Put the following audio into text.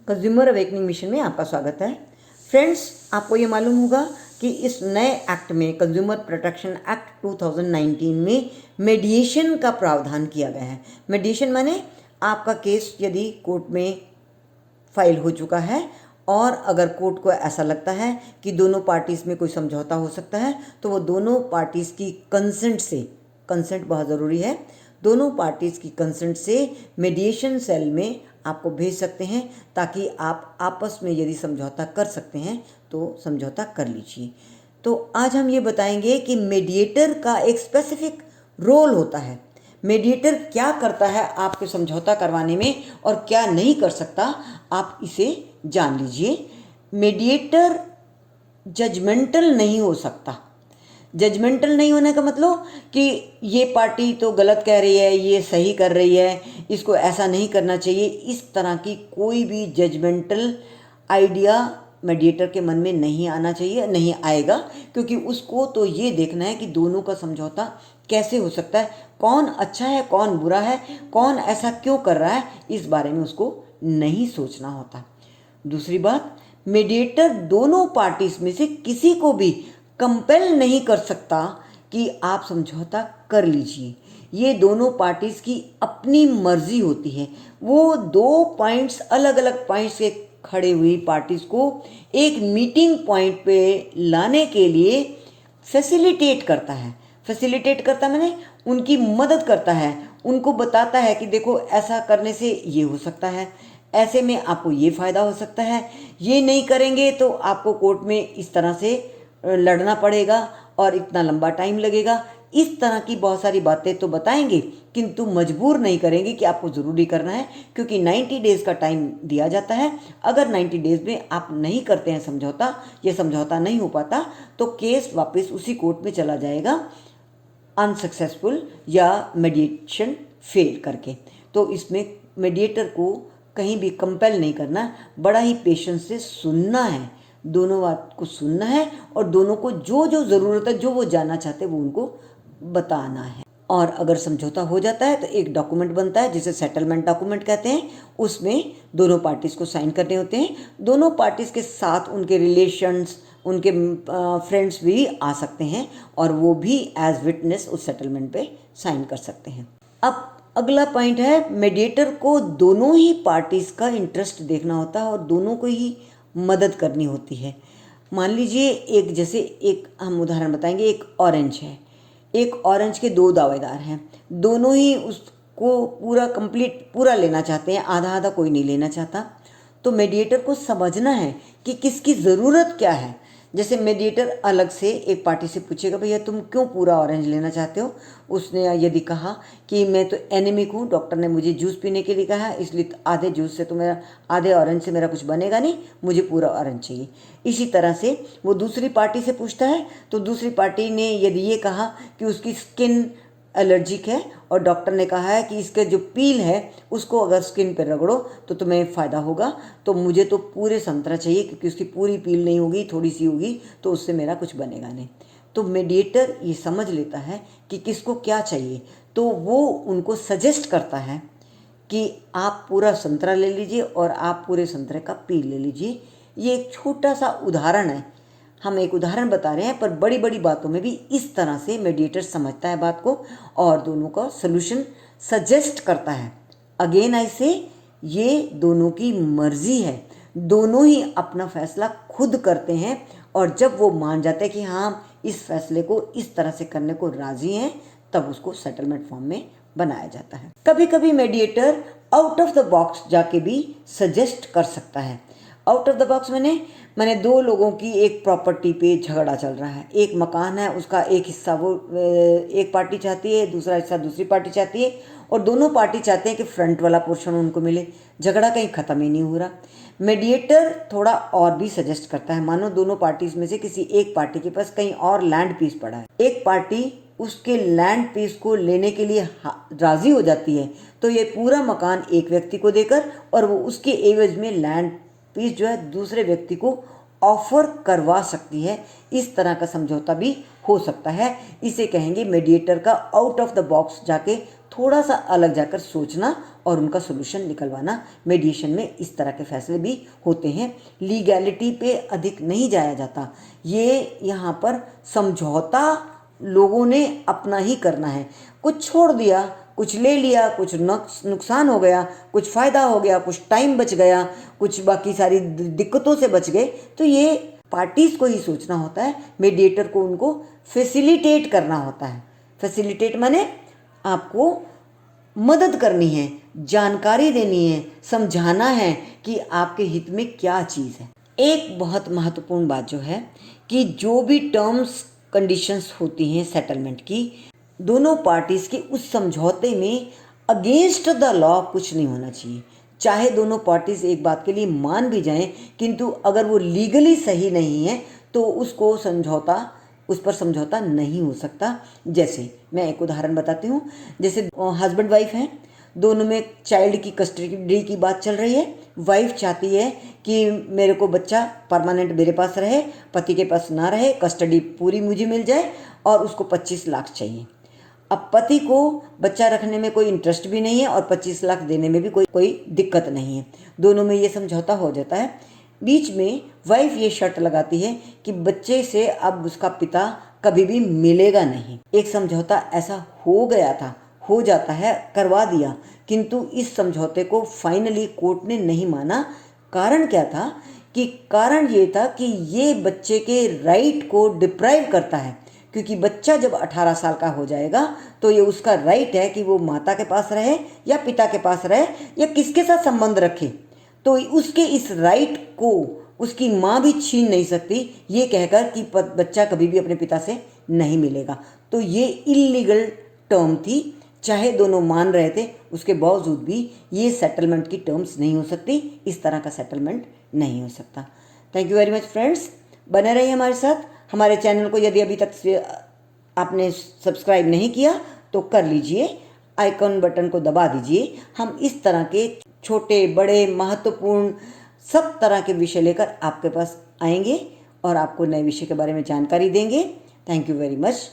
Consumer awakening mission में आपका स्वागत है। फ्रेंड्स, आपको ये मालूम होगा कि इस नए एक्ट में कंज्यूमर प्रोटेक्शन एक्ट 2019 में मेडिएशन का प्रावधान किया गया है। मेडिएशन माने आपका केस यदि कोर्ट में फाइल हो चुका है और अगर कोर्ट को ऐसा लगता है कि दोनों पार्टीज़ में कोई समझौता हो सकता है तो वो दोनों पार्टीज़ की कंसेंट से, कंसेंट बहुत ज़रूरी है, दोनों पार्टीज़ की कंसेंट से मेडिएशन सेल में आपको भेज सकते हैं ताकि आप आपस में यदि समझौता कर सकते हैं तो समझौता कर लीजिए। तो आज हम ये बताएंगे कि मेडिएटर का एक स्पेसिफिक रोल होता है। मेडिएटर क्या करता है आपके समझौता करवाने में और क्या नहीं कर सकता, आप इसे जान लीजिए। मेडिएटर जजमेंटल नहीं हो सकता। जजमेंटल नहीं होने का मतलब कि ये पार्टी तो गलत कह रही है, ये सही कर रही है, इसको ऐसा नहीं करना चाहिए, इस तरह की कोई भी जजमेंटल आइडिया मेडिएटर के मन में नहीं आना चाहिए, नहीं आएगा, क्योंकि उसको तो ये देखना है कि दोनों का समझौता कैसे हो सकता है, कौन अच्छा है कौन बुरा है, कौन ऐसा क्यों कर रहा है, इस बारे में उसको नहीं सोचना होता। दूसरी बात, मेडिएटर दोनों पार्टीज में से किसी को भी कंपेल नहीं कर सकता कि आप समझौता कर लीजिए। ये दोनों पार्टीज की अपनी मर्जी होती है। वो दो पॉइंट्स, अलग अलग पॉइंट्स के खड़े हुई पार्टीज को एक मीटिंग पॉइंट पे लाने के लिए फैसिलिटेट करता है। फैसिलिटेट करता मैंने उनकी मदद करता है, उनको बताता है कि देखो ऐसा करने से ये हो सकता है, ऐसे में आपको ये फ़ायदा हो सकता है, ये नहीं करेंगे तो आपको कोर्ट में इस तरह से लड़ना पड़ेगा और इतना लंबा टाइम लगेगा। इस तरह की बहुत सारी बातें तो बताएंगे, किंतु मजबूर नहीं करेंगे कि आपको ज़रूरी करना है, क्योंकि 90 डेज़ का टाइम दिया जाता है। अगर 90 डेज़ में आप नहीं करते हैं समझौता, ये समझौता नहीं हो पाता, तो केस वापस उसी कोर्ट में चला जाएगा अनसक्सेसफुल या मेडिएशन फेल करके। तो इसमें मेडिएटर को कहीं भी कंपेल नहीं करना, बड़ा ही पेशेंस से सुनना है, दोनों बात को सुनना है और दोनों को जो जो ज़रूरत है, जो वो जानना चाहते हैं वो उनको बताना है। और अगर समझौता हो जाता है तो एक डॉक्यूमेंट बनता है जिसे सेटलमेंट डॉक्यूमेंट कहते हैं। उसमें दोनों पार्टीज़ को साइन करने होते हैं। दोनों पार्टीज़ के साथ उनके रिलेशंस, उनके फ्रेंड्स भी आ सकते हैं और वो भी एज विटनेस उस सेटलमेंट पे साइन कर सकते हैं। अब अगला पॉइंट है, मेडिएटर को दोनों ही पार्टीज़ का इंटरेस्ट देखना होता है और दोनों को ही मदद करनी होती है। मान लीजिए एक, जैसे एक हम उदाहरण बताएंगे, एक ऑरेंज है, एक ऑरेंज के दो दावेदार हैं, दोनों ही उसको पूरा कंप्लीट पूरा लेना चाहते हैं, आधा आधा कोई नहीं लेना चाहता। तो मेडिएटर को समझना है कि किसकी ज़रूरत क्या है। जैसे मेडिएटर अलग से एक पार्टी से पूछेगा, भैया तुम क्यों पूरा ऑरेंज लेना चाहते हो। उसने यदि कहा कि मैं तो एनीमिक हूँ, डॉक्टर ने मुझे जूस पीने के लिए कहा है, इसलिए आधे जूस से तो मेरा, आधे ऑरेंज से मेरा कुछ बनेगा नहीं, मुझे पूरा ऑरेंज चाहिए। इसी तरह से वो दूसरी पार्टी से पूछता है, तो दूसरी पार्टी ने यदि ये कहा कि उसकी स्किन एलर्जिक है और डॉक्टर ने कहा है कि इसके जो पील है उसको अगर स्किन पर रगड़ो तो तुम्हें फ़ायदा होगा, तो मुझे तो पूरे संतरा चाहिए क्योंकि उसकी पूरी पील नहीं होगी, थोड़ी सी होगी, तो उससे मेरा कुछ बनेगा नहीं। तो मेडिएटर ये समझ लेता है कि किसको क्या चाहिए, तो वो उनको सजेस्ट करता है कि आप पूरा संतरा ले लीजिए और आप पूरे संतरे का पील ले लीजिए। ये एक छोटा सा उदाहरण है, हम एक उदाहरण बता रहे हैं, पर बड़ी बड़ी बातों में भी इस तरह से मेडिएटर समझता है बात को और दोनों का सलूशन सजेस्ट करता है। अगेन ऐसे ये दोनों की मर्जी है, दोनों ही अपना फैसला खुद करते हैं और जब वो मान जाते हैं कि हाँ इस फैसले को इस तरह से करने को राजी हैं, तब उसको सेटलमेंट फॉर्म में बनाया जाता है। कभी कभी mediator out of the box जाके भी सजेस्ट कर सकता है। आउट ऑफ द बॉक्स मैंने दो लोगों की एक प्रॉपर्टी पे झगड़ा चल रहा है, एक मकान है, उसका एक हिस्सा वो एक पार्टी चाहती है, दूसरा हिस्सा दूसरी पार्टी चाहती है और दोनों पार्टी चाहते हैं कि फ्रंट वाला पोर्शन उनको मिले। झगड़ा कहीं ख़त्म ही नहीं हो रहा। मेडिएटर थोड़ा और भी सजेस्ट करता है। मानो दोनों पार्टीज में से किसी एक पार्टी के पास कहीं और लैंड पीस पड़ा है, एक पार्टी उसके लैंड पीस को लेने के लिए राज़ी हो जाती है, तो ये पूरा मकान एक व्यक्ति को देकर और वो उसके एवज में लैंड पीस जो है दूसरे व्यक्ति को ऑफर करवा सकती है। इस तरह का समझौता भी हो सकता है। इसे कहेंगे मेडिएटर का आउट ऑफ द बॉक्स जाके थोड़ा सा अलग जाकर सोचना और उनका सोल्यूशन निकलवाना। मीडिएशन में इस तरह के फैसले भी होते हैं। लीगैलिटी पे अधिक नहीं जाया जाता। ये यहाँ पर समझौता लोगों ने अपना ही करना है। कुछ छोड़ दिया, कुछ ले लिया, कुछ नुकसान हो गया, कुछ फ़ायदा हो गया, कुछ टाइम बच गया, कुछ बाकी सारी दिक्कतों से बच गए। तो ये पार्टीज़ को ही सोचना होता है, मीडिएटर को उनको फैसिलिटेट करना होता है। फैसिलिटेट माने आपको मदद करनी है, जानकारी देनी है, समझाना है कि आपके हित में क्या चीज़ है। एक बहुत महत्वपूर्ण बात जो है कि जो भी टर्म्स कंडीशंस होती हैं सेटलमेंट की, दोनों पार्टीज़ के उस समझौते में अगेंस्ट द लॉ कुछ नहीं होना चाहिए। चाहे दोनों पार्टीज़ एक बात के लिए मान भी जाएं, किंतु अगर वो लीगली सही नहीं है तो उस पर समझौता नहीं हो सकता। जैसे मैं एक उदाहरण बताती हूँ। जैसे हस्बैंड वाइफ हैं, दोनों में चाइल्ड की कस्टडी की बात चल रही है। वाइफ चाहती है कि मेरे को बच्चा परमानेंट मेरे पास रहे, पति के पास ना रहे, कस्टडी पूरी मुझे मिल जाए, और उसको 25 लाख चाहिए। अब पति को बच्चा रखने में कोई इंटरेस्ट भी नहीं है और 25 लाख देने में भी कोई दिक्कत नहीं है। दोनों में ये समझौता हो जाता है। बीच में वाइफ ये शर्त लगाती है कि बच्चे से अब उसका पिता कभी भी मिलेगा नहीं। एक समझौता ऐसा हो जाता है, करवा दिया, किंतु इस समझौते को फाइनली कोर्ट ने नहीं माना। कारण क्या था? कारण ये था कि ये बच्चे के राइट को डिप्राइव करता है, क्योंकि बच्चा जब 18 साल का हो जाएगा तो ये उसका राइट है कि वो माता के पास रहे या पिता के पास रहे या किसके साथ संबंध रखे। तो उसके इस राइट को उसकी माँ भी छीन नहीं सकती, ये कहकर कि बच्चा कभी भी अपने पिता से नहीं मिलेगा। तो ये इल्लीगल टर्म थी। चाहे दोनों मान रहे थे, उसके बावजूद भी ये सेटलमेंट की टर्म्स नहीं हो सकती। इस तरह का सेटलमेंट नहीं हो सकता। Thank you very much friends. बने रहिए हमारे साथ। हमारे चैनल को यदि अभी तक आपने सब्सक्राइब नहीं किया तो कर लीजिए, आइकन बटन को दबा दीजिए। हम इस तरह के छोटे बड़े महत्वपूर्ण सब तरह के विषय लेकर आपके पास आएंगे और आपको नए विषय के बारे में जानकारी देंगे। Thank you very much.